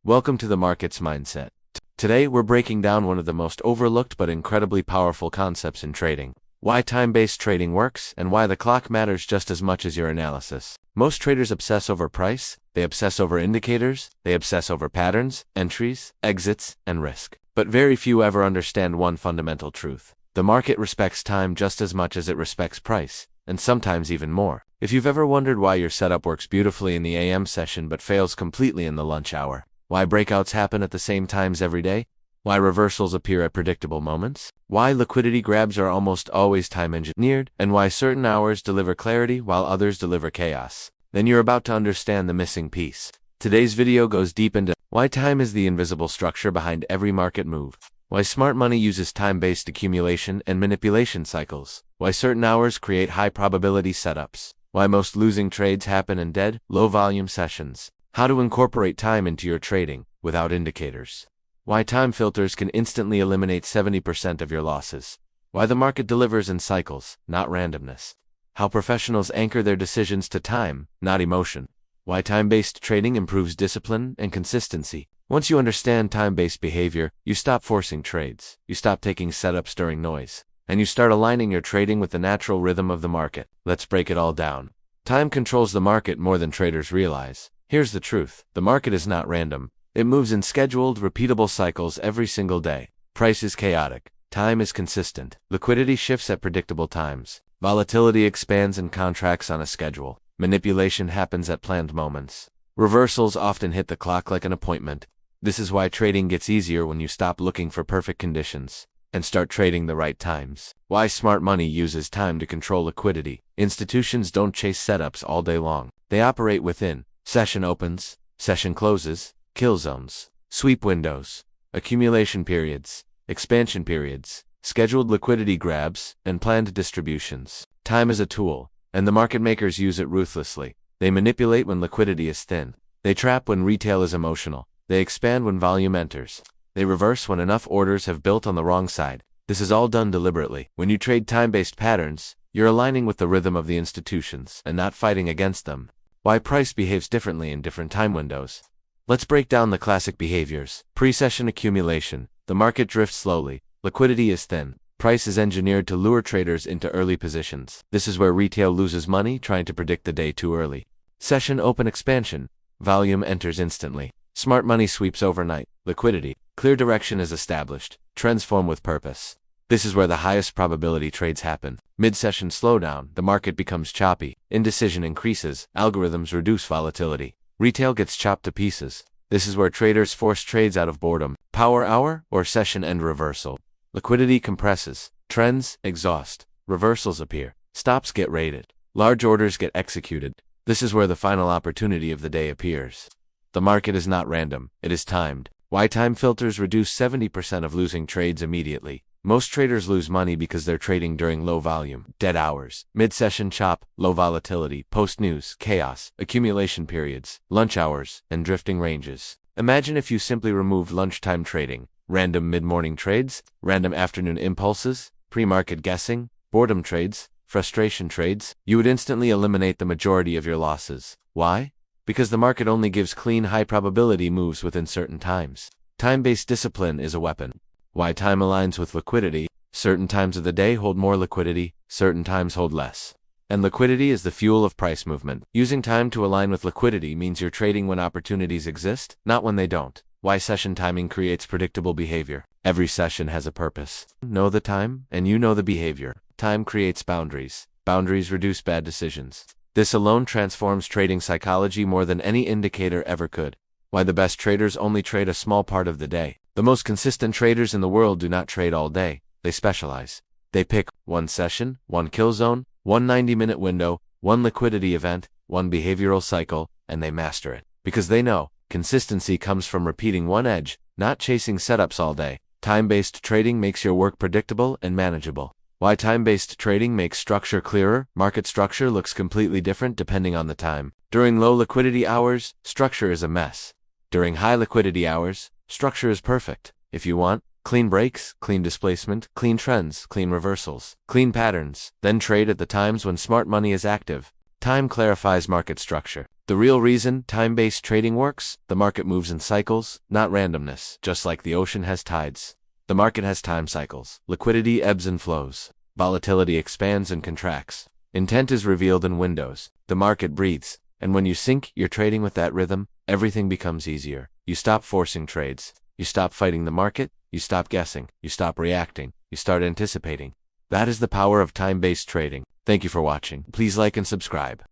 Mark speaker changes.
Speaker 1: Welcome to the Markets Mindset. Today, we're breaking down one of the most overlooked but incredibly powerful concepts in trading. Why time-based trading works, and why the clock matters just as much as your analysis. Most traders obsess over price, they obsess over indicators, they obsess over patterns, entries, exits, and risk. But very few ever understand one fundamental truth. The market respects time just as much as it respects price, and sometimes even more. If you've ever wondered why your setup works beautifully in the AM session but fails completely in the lunch hour, why breakouts happen at the same times every day, why reversals appear at predictable moments, why liquidity grabs are almost always time-engineered, and why certain hours deliver clarity while others deliver chaos, then you're about to understand the missing piece. Today's video goes deep into why time is the invisible structure behind every market move, why smart money uses time-based accumulation and manipulation cycles, why certain hours create high-probability setups, why most losing trades happen in dead, low-volume sessions, how to incorporate time into your trading without indicators, why time filters can instantly eliminate 70% of your losses, why the market delivers in cycles, not randomness, how professionals anchor their decisions to time, not emotion, why time-based trading improves discipline and consistency. Once you understand time-based behavior, you stop forcing trades, you stop taking setups during noise, and you start aligning your trading with the natural rhythm of the market. Let's break it all down. Time controls the market more than traders realize. Here's the truth. The market is not random. It moves in scheduled, repeatable cycles every single day. Price is chaotic. Time is consistent. Liquidity shifts at predictable times. Volatility expands and contracts on a schedule. Manipulation happens at planned moments. Reversals often hit the clock like an appointment. This is why trading gets easier when you stop looking for perfect conditions and start trading the right times. Why smart money uses time to control liquidity. Institutions don't chase setups all day long. They operate within session opens, session closes, kill zones, sweep windows, accumulation periods, expansion periods, scheduled liquidity grabs, and planned distributions. Time is a tool, and the market makers use it ruthlessly. They manipulate when liquidity is thin. They trap when retail is emotional. They expand when volume enters. They reverse when enough orders have built on the wrong side. This is all done deliberately. When you trade time-based patterns, you're aligning with the rhythm of the institutions and not fighting against them. Why price behaves differently in different time windows. Let's break down the classic behaviors. Pre-session accumulation. The market drifts slowly. Liquidity is thin. Price is engineered to lure traders into early positions. This is where retail loses money trying to predict the day too early. Session open expansion. Volume enters instantly. Smart money sweeps overnight. Liquidity. Clear direction is established. Trends form with purpose. This is where the highest probability trades happen. Mid-session slowdown, the market becomes choppy, indecision increases, algorithms reduce volatility. Retail gets chopped to pieces. This is where traders force trades out of boredom, power hour, or session end reversal. Liquidity compresses, trends exhaust, reversals appear, stops get rated, large orders get executed. This is where the final opportunity of the day appears. The market is not random, it is timed. Why time filters reduce 70% of losing trades immediately. Most traders lose money because they're trading during low volume, dead hours, mid-session chop, low volatility, post-news, chaos, accumulation periods, lunch hours, and drifting ranges. Imagine if you simply removed lunchtime trading, random mid-morning trades, random afternoon impulses, pre-market guessing, boredom trades, frustration trades. You would instantly eliminate the majority of your losses. Why? Because the market only gives clean, high-probability moves within certain times. Time-based discipline is a weapon. Why time aligns with liquidity. Certain times of the day hold more liquidity, certain times hold less. And liquidity is the fuel of price movement. Using time to align with liquidity means you're trading when opportunities exist, not when they don't. Why session timing creates predictable behavior. Every session has a purpose. Know the time, and you know the behavior. Time creates boundaries. Boundaries reduce bad decisions. This alone transforms trading psychology more than any indicator ever could. Why the best traders only trade a small part of the day. The most consistent traders in the world do not trade all day, they specialize. They pick one session, one kill zone, one 90-minute window, one liquidity event, one behavioral cycle, and they master it. Because they know, consistency comes from repeating one edge, not chasing setups all day. Time-based trading makes your work predictable and manageable. Why time-based trading makes structure clearer. Market structure looks completely different depending on the time. During low liquidity hours, structure is a mess. During high liquidity hours, structure is perfect. If you want clean breaks, clean displacement, clean trends, clean reversals, clean patterns, then trade at the times when smart money is active. Time clarifies market structure. The real reason time-based trading works: the market moves in cycles, not randomness. Just like the ocean has tides, the market has time cycles. Liquidity ebbs and flows. Volatility expands and contracts. Intent is revealed in windows. The market breathes. And when you sync your trading with that rhythm, everything becomes easier. You stop forcing trades. You stop fighting the market. You stop guessing. You stop reacting. You start anticipating. That is the power of time-based trading. Thank you for watching. Please like and subscribe.